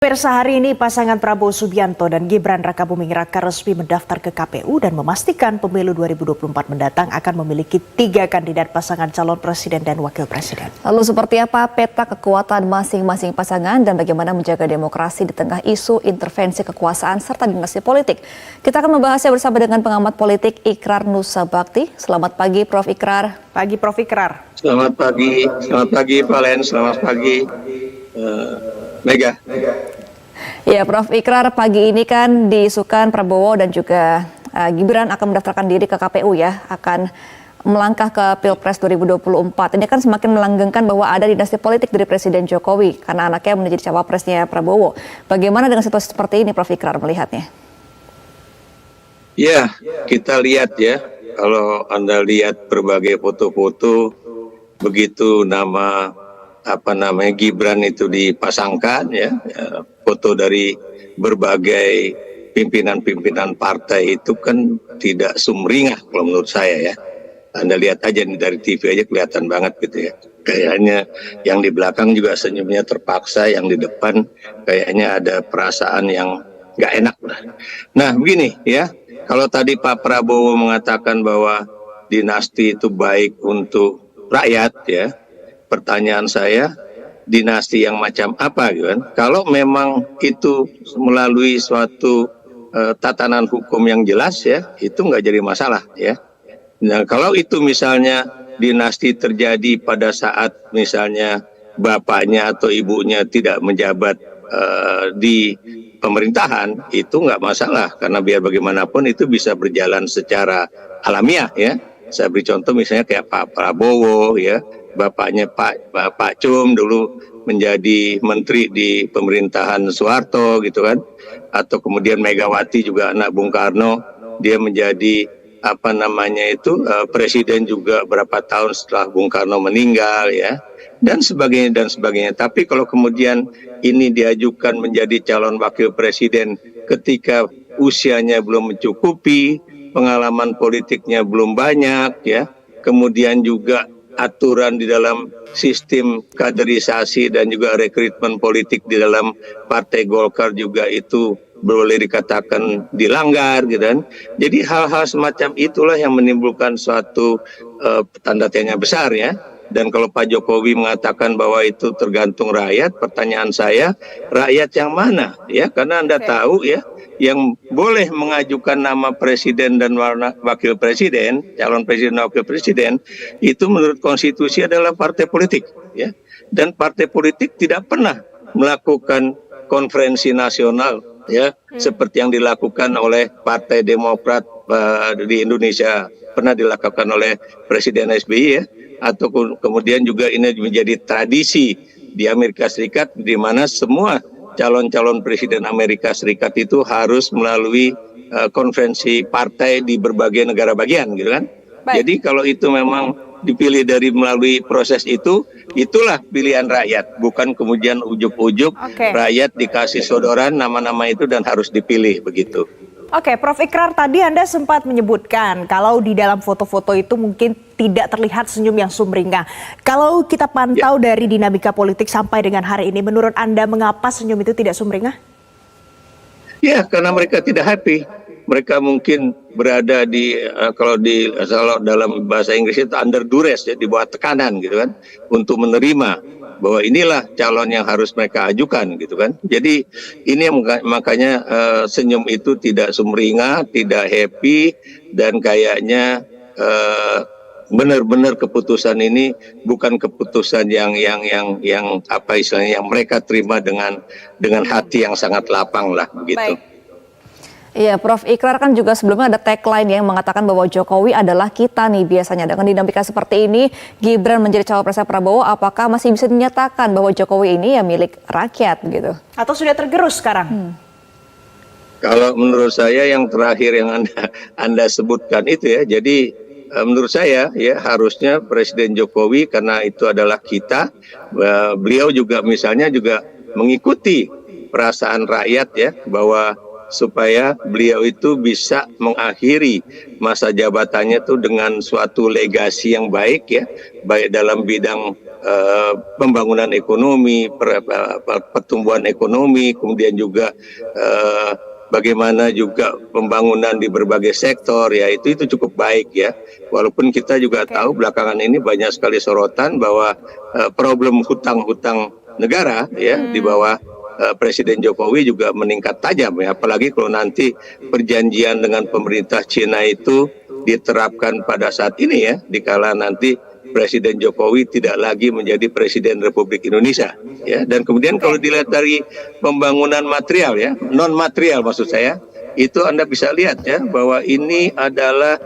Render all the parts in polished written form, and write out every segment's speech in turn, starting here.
Pemirsa, hari ini pasangan Prabowo Subianto dan Gibran Rakabuming Raka resmi mendaftar ke KPU dan memastikan pemilu 2024 mendatang akan memiliki 3 kandidat pasangan calon presiden dan wakil presiden. Lalu seperti apa peta kekuatan masing-masing pasangan dan bagaimana menjaga demokrasi di tengah isu intervensi kekuasaan serta dinasti politik? Kita akan membahasnya bersama dengan pengamat politik Ikrar Nusa Bakti. Selamat pagi Prof. Ikrar. Pagi Prof. Ikrar. Selamat pagi Valen, selamat pagi Mega. Ya Prof. Ikrar, pagi ini kan diisukan Prabowo dan juga Gibran akan mendaftarkan diri ke KPU ya, akan melangkah ke Pilpres 2024. Ini kan semakin melanggengkan bahwa ada dinasti politik dari Presiden Jokowi karena anaknya menjadi cawapresnya Prabowo. Bagaimana dengan situasi seperti ini Prof. Ikrar melihatnya? Ya, kita lihat ya, kalau Anda lihat berbagai foto-foto, begitu nama Gibran itu dipasangkan ya, foto dari berbagai pimpinan-pimpinan partai itu kan tidak sumringah kalau menurut saya ya. Anda lihat aja nih dari TV aja kelihatan banget gitu ya. Kayaknya yang di belakang juga senyumnya terpaksa, yang di depan kayaknya ada perasaan yang nggak enak lah. Nah begini ya, kalau tadi Pak Prabowo mengatakan bahwa dinasti itu baik untuk rakyat ya, pertanyaan saya, dinasti yang macam apa gitu kan? Kalau memang itu melalui suatu tatanan hukum yang jelas ya, itu nggak jadi masalah ya. Nah kalau itu misalnya dinasti terjadi pada saat misalnya bapaknya atau ibunya tidak menjabat di pemerintahan, itu nggak masalah karena biar bagaimanapun itu bisa berjalan secara alamiah ya. Saya beri contoh misalnya kayak Pak Prabowo ya, bapaknya Pak Cum dulu menjadi menteri di pemerintahan Soeharto gitu kan, atau kemudian Megawati juga anak Bung Karno, dia menjadi presiden juga berapa tahun setelah Bung Karno meninggal ya, dan sebagainya. Tapi kalau kemudian ini diajukan menjadi calon wakil presiden ketika usianya belum mencukupi, pengalaman politiknya belum banyak ya, kemudian juga aturan di dalam sistem kaderisasi dan juga rekrutmen politik di dalam Partai Golkar juga itu boleh dikatakan dilanggar gitu kan. Jadi hal-hal semacam itulah yang menimbulkan suatu tanda tanya besar ya. Dan kalau Pak Jokowi mengatakan bahwa itu tergantung rakyat, pertanyaan saya, rakyat yang mana ya? Karena Anda tahu ya, yang boleh mengajukan nama presiden dan wakil presiden, calon presiden dan wakil presiden, itu menurut konstitusi adalah partai politik ya. Dan partai politik tidak pernah melakukan konferensi nasional ya, seperti yang dilakukan oleh Partai Demokrat di Indonesia, pernah dilakukan oleh Presiden SBY ya, atau kemudian juga ini menjadi tradisi di Amerika Serikat di mana semua calon-calon presiden Amerika Serikat itu harus melalui konferensi partai di berbagai negara bagian gitu kan. Baik. Jadi kalau itu memang dipilih dari melalui proses itu, itulah pilihan rakyat, bukan kemudian ujuk-ujuk rakyat dikasih sodoran nama-nama itu dan harus dipilih begitu. Oke, Prof. Ikrar, tadi Anda sempat menyebutkan kalau di dalam foto-foto itu mungkin tidak terlihat senyum yang sumringah. Kalau kita pantau dari dinamika politik sampai dengan hari ini, menurut Anda mengapa senyum itu tidak sumringah? Ya, karena mereka tidak happy. Mereka mungkin berada di kalau dalam bahasa Inggris itu under duress ya, di bawah tekanan gitu kan, untuk menerima bahwa inilah calon yang harus mereka ajukan gitu kan. Jadi ini makanya senyum itu tidak sumringah, tidak happy, dan kayaknya benar-benar keputusan ini bukan keputusan yang apa istilahnya, yang mereka terima dengan hati yang sangat lapang lah begitu. Baik. Iya, Prof. Ikrar, kan juga sebelumnya ada tagline yang mengatakan bahwa Jokowi adalah kita nih biasanya. Dengan dinamika seperti ini, Gibran menjadi cawapresnya Prabowo, apakah masih bisa dinyatakan bahwa Jokowi ini ya milik rakyat gitu? Atau sudah tergerus sekarang? Kalau menurut saya yang terakhir yang Anda sebutkan itu ya, jadi menurut saya ya harusnya Presiden Jokowi, karena itu adalah kita, beliau juga misalnya juga mengikuti perasaan rakyat ya, bahwa supaya beliau itu bisa mengakhiri masa jabatannya itu dengan suatu legasi yang baik ya, baik dalam bidang pembangunan ekonomi, pertumbuhan ekonomi, kemudian juga bagaimana juga pembangunan di berbagai sektor ya, itu cukup baik ya. Walaupun kita juga tahu belakangan ini banyak sekali sorotan bahwa problem hutang negara ya di bawah Presiden Jokowi juga meningkat tajam ya, apalagi kalau nanti perjanjian dengan pemerintah Cina itu diterapkan pada saat ini ya, dikala nanti Presiden Jokowi tidak lagi menjadi Presiden Republik Indonesia ya. Dan kemudian kalau dilihat dari pembangunan material ya, non material maksud saya, itu Anda bisa lihat ya bahwa ini adalah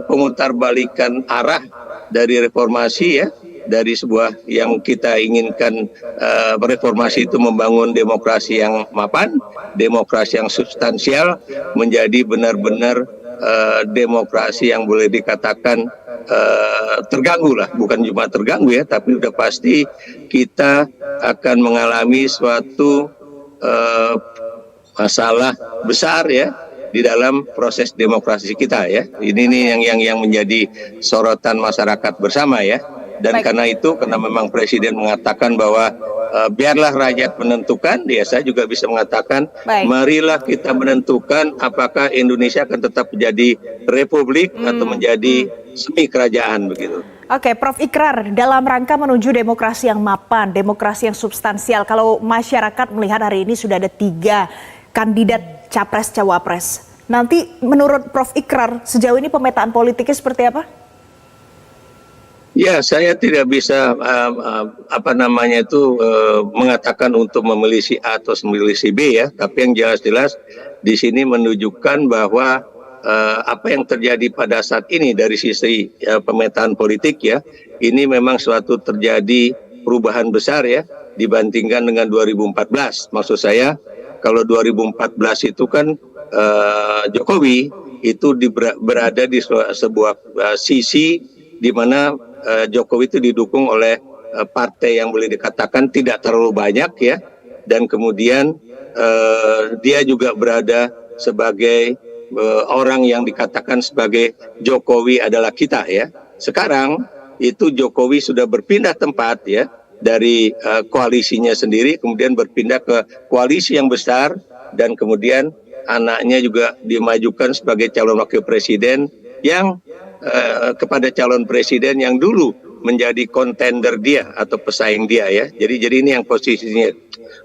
pemutarbalikan arah dari reformasi ya, dari sebuah yang kita inginkan. Reformasi itu membangun demokrasi yang mapan, demokrasi yang substansial, menjadi benar-benar demokrasi yang boleh dikatakan terganggu lah, bukan cuma terganggu ya, tapi udah pasti kita akan mengalami suatu masalah besar ya di dalam proses demokrasi kita ya. Ini nih yang menjadi sorotan masyarakat bersama ya. Dan karena itu, karena memang Presiden mengatakan bahwa biarlah rakyat menentukan, ya saya juga bisa mengatakan, marilah kita menentukan apakah Indonesia akan tetap menjadi republik atau menjadi semi kerajaan begitu. Oke, Prof. Ikrar, dalam rangka menuju demokrasi yang mapan, demokrasi yang substansial, kalau masyarakat melihat hari ini sudah ada 3 kandidat capres-cawapres. Nanti menurut Prof. Ikrar, sejauh ini pemetaan politiknya seperti apa? Ya, saya tidak bisa mengatakan untuk memilih si A atau memilih si B ya, tapi yang jelas-jelas di sini menunjukkan bahwa apa yang terjadi pada saat ini dari sisi pemetaan politik ya, ini memang suatu terjadi perubahan besar ya dibandingkan dengan 2014. Maksud saya, kalau 2014 itu kan Jokowi itu berada di sebuah sisi di mana Jokowi itu didukung oleh partai yang boleh dikatakan tidak terlalu banyak ya, dan kemudian dia juga berada sebagai orang yang dikatakan sebagai Jokowi adalah kita ya. Sekarang itu Jokowi sudah berpindah tempat ya, dari koalisinya sendiri kemudian berpindah ke koalisi yang besar, dan kemudian anaknya juga dimajukan sebagai calon wakil presiden yang kepada calon presiden yang dulu menjadi kontender dia atau pesaing dia ya. Jadi ini yang posisinya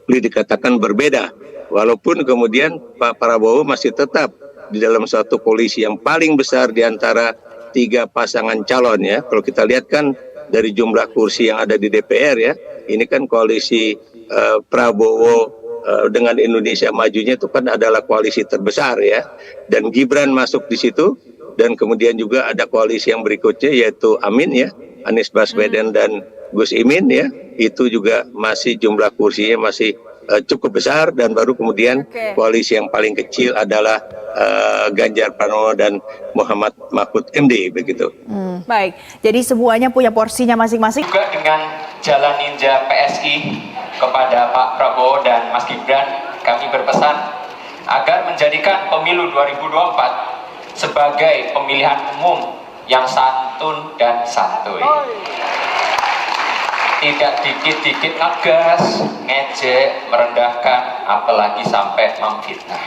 boleh dikatakan berbeda. Walaupun kemudian Pak Prabowo masih tetap di dalam suatu koalisi yang paling besar di antara 3 pasangan calon ya. Kalau kita lihat kan dari jumlah kursi yang ada di DPR ya, ini kan koalisi Prabowo dengan Indonesia Majunya itu kan adalah koalisi terbesar ya. Dan Gibran masuk di situ. Dan kemudian juga ada koalisi yang berikutnya yaitu Amin ya, Anies Baswedan dan Gus Imin ya, itu juga masih jumlah kursinya masih cukup besar. Dan baru kemudian koalisi yang paling kecil adalah Ganjar Pranowo dan Muhammad Mahfud MD begitu. Baik, jadi semuanya punya porsinya masing-masing. Juga dengan jalan ninja PSI kepada Pak Prabowo dan Mas Gibran, kami berpesan agar menjadikan pemilu 2024 sebagai pemilihan umum yang santun dan santuy. Tidak dikit-dikit ngegas, ngejek, merendahkan, apalagi sampai memfitnah.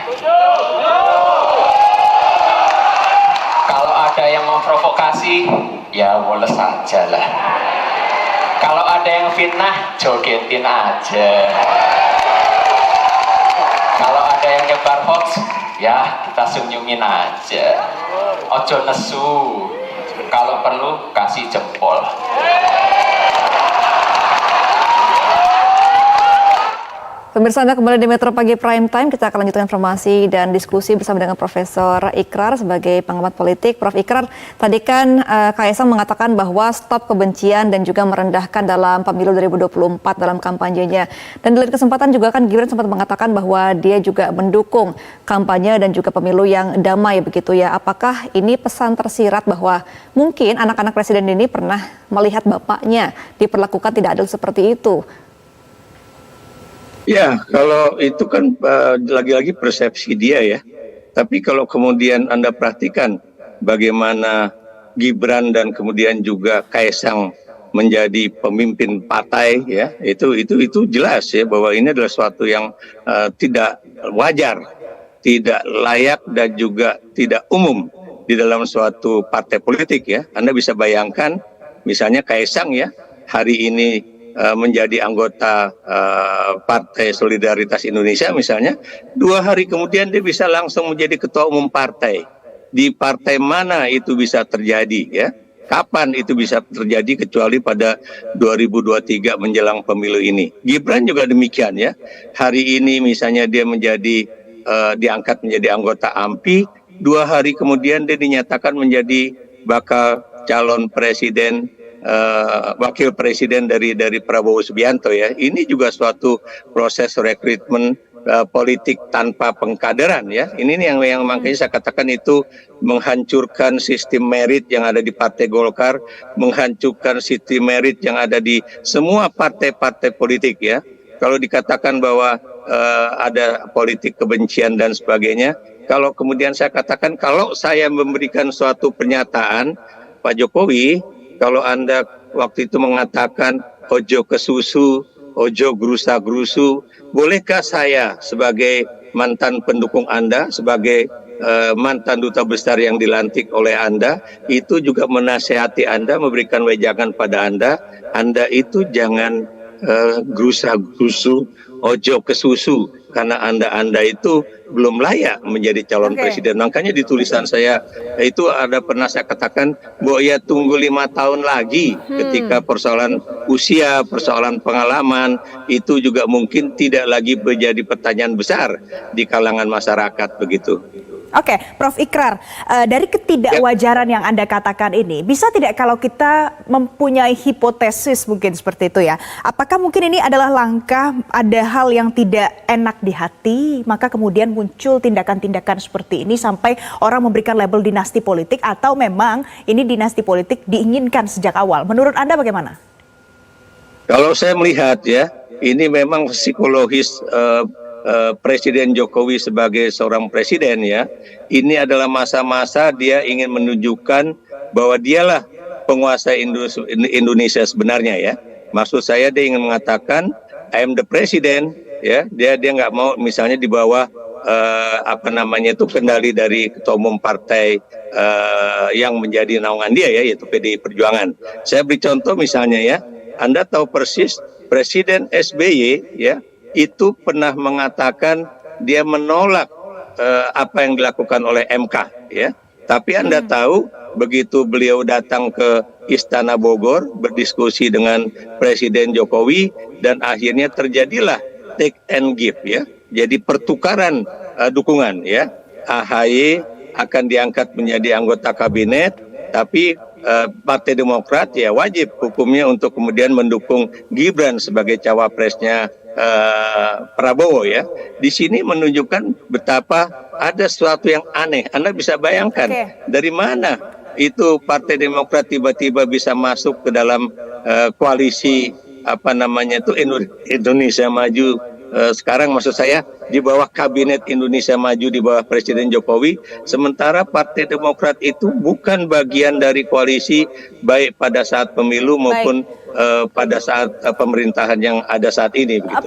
Kalau ada yang memprovokasi, ya woles aja lah. Kalau ada yang fitnah, jogetin aja. Kalau ada yang nyebar hoax, ya kita senyumin aja. Ojo nesu, kalau perlu kasih jempol. Pemirsa, Anda kembali di Metro Pagi Prime Time. Kita akan lanjutkan informasi dan diskusi bersama dengan Profesor Ikrar sebagai pengamat politik. Prof. Ikrar, tadi kan Kaisang mengatakan bahwa stop kebencian dan juga merendahkan dalam pemilu 2024 dalam kampanyenya. Dan dalam kesempatan juga kan Gibran sempat mengatakan bahwa dia juga mendukung kampanye dan juga pemilu yang damai begitu ya. Apakah ini pesan tersirat bahwa mungkin anak-anak presiden ini pernah melihat bapaknya diperlakukan tidak adil seperti itu? Ya, kalau itu kan lagi-lagi persepsi dia ya. Tapi kalau kemudian Anda perhatikan bagaimana Gibran dan kemudian juga Kaisang menjadi pemimpin partai ya, itu jelas ya bahwa ini adalah suatu yang tidak wajar, tidak layak dan juga tidak umum di dalam suatu partai politik ya. Anda bisa bayangkan misalnya Kaisang ya hari ini menjadi anggota Partai Solidaritas Indonesia misalnya, 2 hari kemudian dia bisa langsung menjadi ketua umum partai. Di partai mana itu bisa terjadi ya? Kapan itu bisa terjadi kecuali pada 2023 menjelang pemilu ini. Gibran juga demikian ya. Hari ini misalnya dia menjadi diangkat menjadi anggota AMPI, 2 hari kemudian dia dinyatakan menjadi bakal calon presiden, wakil presiden dari Prabowo Subianto ya. Ini juga suatu proses rekrutmen politik tanpa pengkaderan ya. Ini yang makanya saya katakan itu menghancurkan sistem merit yang ada di Partai Golkar, menghancurkan sistem merit yang ada di semua partai-partai politik ya. Kalau dikatakan bahwa ada politik kebencian dan sebagainya, kalau kemudian saya katakan kalau saya memberikan suatu pernyataan Pak Jokowi, kalau Anda waktu itu mengatakan ojo ke susu, ojo gerusa-gerusu, bolehkah saya sebagai mantan pendukung Anda, sebagai mantan duta besar yang dilantik oleh Anda, itu juga menasehati Anda, memberikan wejangan pada Anda itu jangan gerusa-gerusu, ojo ke susu, karena Anda itu belum layak menjadi calon presiden. Makanya di tulisan saya itu ada pernah saya katakan bahwa ya tunggu 5 tahun lagi ketika persoalan usia, persoalan pengalaman itu juga mungkin tidak lagi menjadi pertanyaan besar di kalangan masyarakat begitu. Oke, Prof. Ikrar, dari ketidakwajaran yang Anda katakan ini, bisa tidak kalau kita mempunyai hipotesis mungkin seperti itu ya, apakah mungkin ini adalah langkah, ada hal yang tidak enak di hati, maka kemudian muncul tindakan-tindakan seperti ini sampai orang memberikan label dinasti politik, atau memang ini dinasti politik diinginkan sejak awal? Menurut Anda bagaimana? Kalau saya melihat ya, ini memang psikologis Presiden Jokowi sebagai seorang presiden ya, ini adalah masa-masa dia ingin menunjukkan bahwa dialah penguasa Indonesia sebenarnya ya. Maksud saya dia ingin mengatakan I am the president ya. Dia nggak mau misalnya di bawah kendali dari ketua umum partai yang menjadi naungan dia ya, yaitu PDI Perjuangan. Saya beri contoh misalnya ya, Anda tahu persis Presiden SBY ya, itu pernah mengatakan dia menolak apa yang dilakukan oleh MK ya. Tapi Anda tahu begitu beliau datang ke Istana Bogor berdiskusi dengan Presiden Jokowi dan akhirnya terjadilah take and give ya. Jadi pertukaran dukungan ya. AHY akan diangkat menjadi anggota kabinet, tapi Partai Demokrat ya wajib hukumnya untuk kemudian mendukung Gibran sebagai cawapresnya Prabowo ya. Di sini menunjukkan betapa ada sesuatu yang aneh. Anda bisa bayangkan dari mana itu Partai Demokrat tiba-tiba bisa masuk ke dalam koalisi Indonesia Maju sekarang, maksud saya di bawah kabinet Indonesia Maju di bawah Presiden Jokowi, sementara Partai Demokrat itu bukan bagian dari koalisi baik pada saat pemilu maupun pada saat pemerintahan yang ada saat ini. Begitu.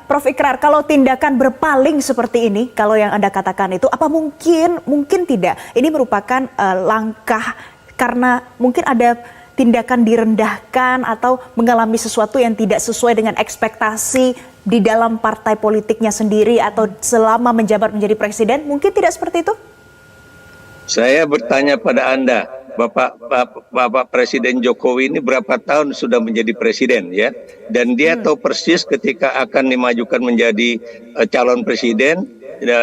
Prof. Ikrar, kalau tindakan berpaling seperti ini, kalau yang Anda katakan itu, apa mungkin tidak? Ini merupakan langkah karena mungkin ada tindakan direndahkan atau mengalami sesuatu yang tidak sesuai dengan ekspektasi di dalam partai politiknya sendiri atau selama menjabat menjadi presiden, mungkin tidak seperti itu? Saya bertanya pada Anda, Bapak Presiden Jokowi ini berapa tahun sudah menjadi presiden ya, dan dia tahu persis ketika akan dimajukan menjadi calon presiden,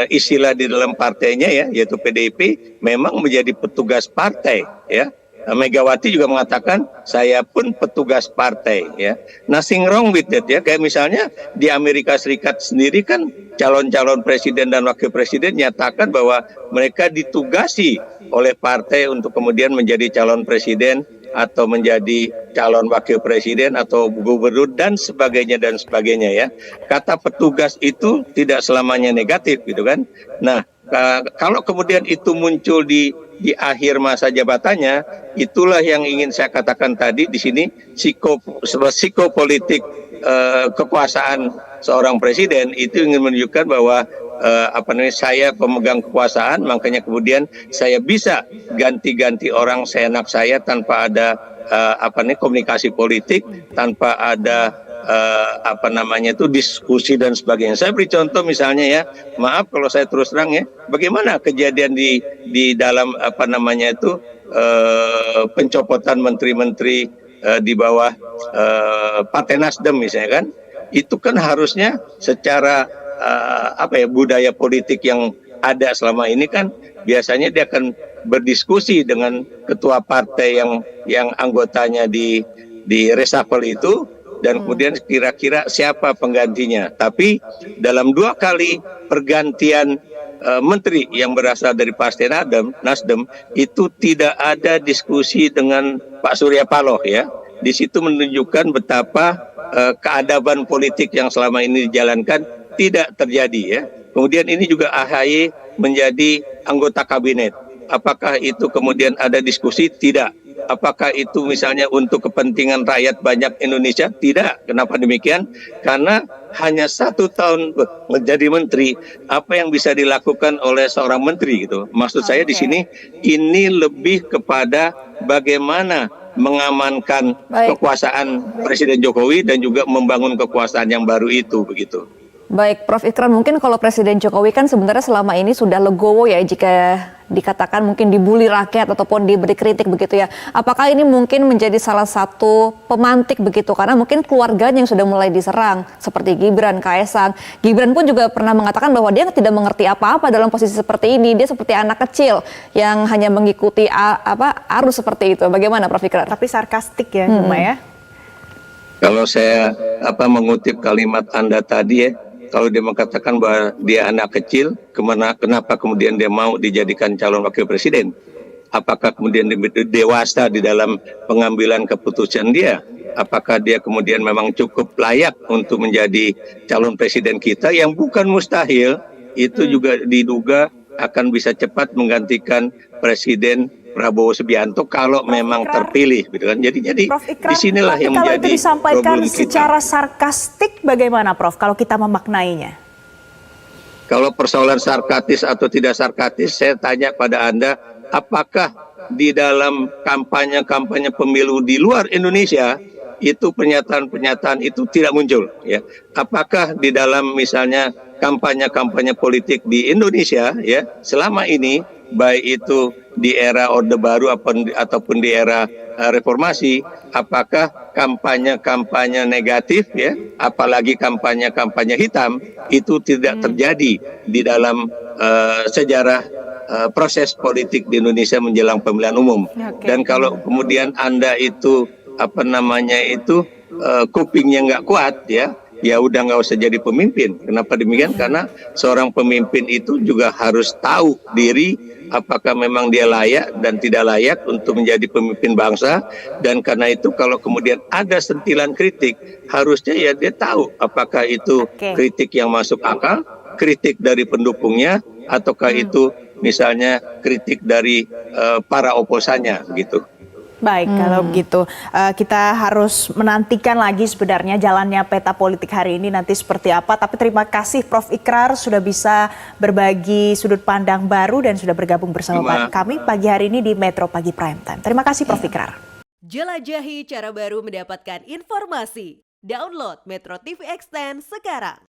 istilah di dalam partainya ya, yaitu PDIP, memang menjadi petugas partai ya. Megawati juga mengatakan saya pun petugas partai ya. Nothing wrong with that ya. Kayak misalnya di Amerika Serikat sendiri kan calon-calon presiden dan wakil presiden nyatakan bahwa mereka ditugasi oleh partai untuk kemudian menjadi calon presiden atau menjadi calon wakil presiden atau gubernur dan sebagainya ya. Kata petugas itu tidak selamanya negatif gitu kan. Nah, kalau kemudian itu muncul di akhir masa jabatannya, itulah yang ingin saya katakan tadi di sini, psikopolitik kekuasaan seorang presiden itu ingin menunjukkan bahwa saya pemegang kekuasaan, makanya kemudian saya bisa ganti-ganti orang seenak saya tanpa ada komunikasi politik, tanpa ada diskusi dan sebagainya. Saya beri contoh misalnya ya, maaf kalau saya terus terang ya, bagaimana kejadian di dalam pencopotan menteri-menteri di bawah Partai Nasdem misalnya kan, itu kan harusnya secara budaya politik yang ada selama ini kan biasanya dia akan berdiskusi dengan ketua partai yang anggotanya di reshuffle itu, dan kemudian kira-kira siapa penggantinya. Tapi dalam 2 kali pergantian menteri yang berasal dari Partai Nasdem itu tidak ada diskusi dengan Pak Surya Paloh ya. Di situ menunjukkan betapa keadaban politik yang selama ini dijalankan tidak terjadi ya. Kemudian ini juga AHY menjadi anggota kabinet. Apakah itu kemudian ada diskusi? Tidak. Apakah itu misalnya untuk kepentingan rakyat banyak Indonesia? Tidak. Kenapa demikian? Karena hanya 1 tahun menjadi menteri, apa yang bisa dilakukan oleh seorang menteri gitu. Maksud saya di sini ini lebih kepada bagaimana mengamankan kekuasaan Presiden Jokowi dan juga membangun kekuasaan yang baru itu begitu. Baik, Prof. Ikrar, mungkin kalau Presiden Jokowi kan sebenarnya selama ini sudah legowo ya jika dikatakan mungkin dibully rakyat ataupun diberi kritik begitu ya. Apakah ini mungkin menjadi salah satu pemantik begitu? Karena mungkin keluarganya yang sudah mulai diserang seperti Gibran, Kaesang. Gibran pun juga pernah mengatakan bahwa dia tidak mengerti apa-apa dalam posisi seperti ini. Dia seperti anak kecil yang hanya mengikuti arus seperti itu. Bagaimana Prof. Ikrar? Tapi sarkastik ya, cuma ya. Kalau saya mengutip kalimat Anda tadi ya, kalau dia mengatakan bahwa dia anak kecil, kenapa kemudian dia mau dijadikan calon wakil presiden? Apakah kemudian dia dewasa di dalam pengambilan keputusan dia? Apakah dia kemudian memang cukup layak untuk menjadi calon presiden kita, yang bukan mustahil, itu juga diduga akan bisa cepat menggantikan Presiden Prabowo Subianto kalau memang terpilih gitu kan. Jadi Ikrar, disinilah yang kalau menjadi itu disampaikan problem kita. secara sarkastik bagaimana Prof kalau kita memaknainya? Kalau persoalan sarkastis atau tidak sarkastis, saya tanya pada Anda, apakah di dalam kampanye pemilu di luar Indonesia itu pernyataan-pernyataan itu tidak muncul ya? Apakah di dalam misalnya kampanye politik di Indonesia ya selama ini, baik itu di era Orde Baru ataupun di era reformasi, apakah kampanye negatif ya, apalagi kampanye hitam itu tidak terjadi di dalam sejarah proses politik di Indonesia menjelang pemilihan umum. Dan kalau kemudian Anda itu kupingnya nggak kuat ya udah nggak usah jadi pemimpin. Kenapa demikian? Karena seorang pemimpin itu juga harus tahu diri apakah memang dia layak dan tidak layak untuk menjadi pemimpin bangsa. Dan karena itu kalau kemudian ada sentilan kritik, harusnya ya dia tahu apakah itu kritik yang masuk akal, kritik dari pendukungnya, ataukah itu misalnya kritik dari para oposannya gitu. Baik, kalau begitu kita harus menantikan lagi sebenarnya jalannya peta politik hari ini nanti seperti apa. Tapi terima kasih Prof. Ikrar sudah bisa berbagi sudut pandang baru dan sudah bergabung bersama kami pagi hari ini di Metro Pagi Prime Time. Terima kasih Prof. Ikrar. Jelajahi cara baru mendapatkan informasi. Download Metro TV Extend sekarang.